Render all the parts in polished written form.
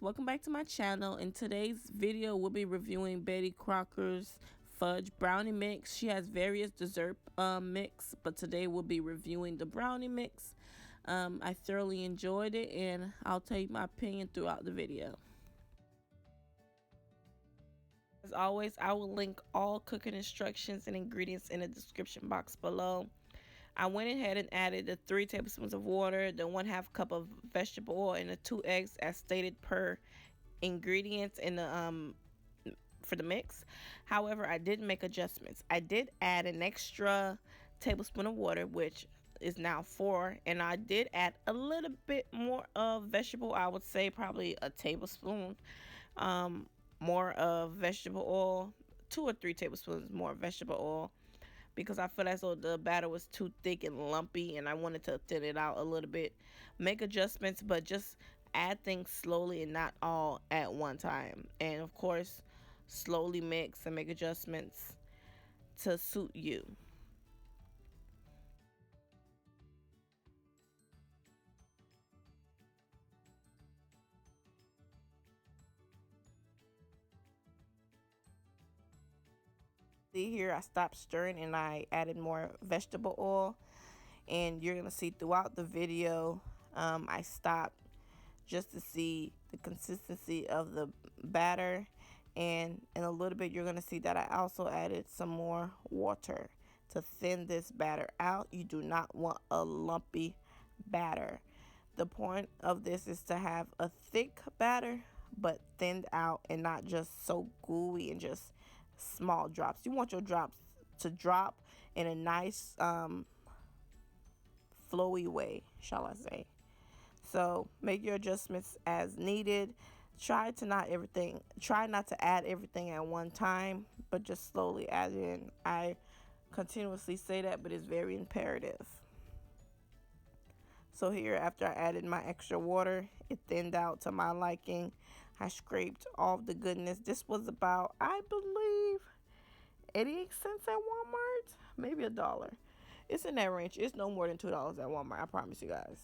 welcome back to my channel. In today's video, we'll be reviewing Betty Crocker's Fudge Brownie Mix. She has various dessert mix, but today we'll be reviewing the brownie mix. I thoroughly enjoyed it, and I'll tell you my opinion throughout the video. As always, I will link all cooking instructions and ingredients in the description box below. I went ahead and added the 3 tablespoons of water, the 1/2 cup of vegetable oil, and the 2 eggs as stated per ingredients in the for the mix. However, I did make adjustments. I did add an extra tablespoon of water, which is now 4, and I did add a little bit more of vegetable. I would say probably a tablespoon more of vegetable oil, 2 or 3 tablespoons more vegetable oil, because I feel as though the batter was too thick and lumpy and I wanted to thin it out a little bit. Make adjustments, but just add things slowly and not all at one time. And of course, slowly mix and make adjustments to suit you. See here, I stopped stirring and I added more vegetable oil, and you're gonna see throughout the video I stopped just to see the consistency of the batter, and in a little bit you're gonna see that I also added some more water to thin this batter out. You do not want a lumpy batter. The point of this is to have a thick batter but thinned out and not just so gooey and just small drops. You want your drops to drop in a nice flowy way, shall I say. So make your adjustments as needed. Try not to add everything at one time, but just slowly add it in. I continuously say that, but it's very imperative. So here, after I added my extra water, it thinned out to my liking. I scraped all the goodness. This was about, I believe, 88 cents at Walmart, maybe $1. It's in that range. It's no more than $2 at Walmart, I promise you guys.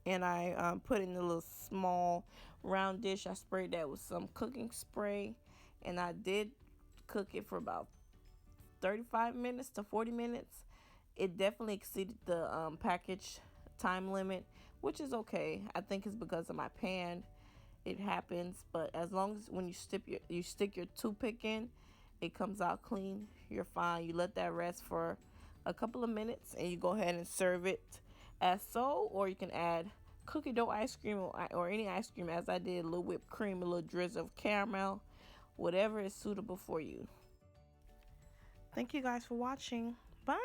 And I put in a little small round dish. I sprayed that with some cooking spray, and I did cook it for about 35 minutes to 40 minutes. It definitely exceeded the package time limit, which is okay. I think it's because of my pan. It happens, but as long as when you stick your toothpick in, it comes out clean, you're fine. You let that rest for a couple of minutes and you go ahead and serve it as so, or you can add cookie dough ice cream or any ice cream, as I did, a little whipped cream, a little drizzle of caramel, whatever is suitable for you. Thank you guys for watching. Bye.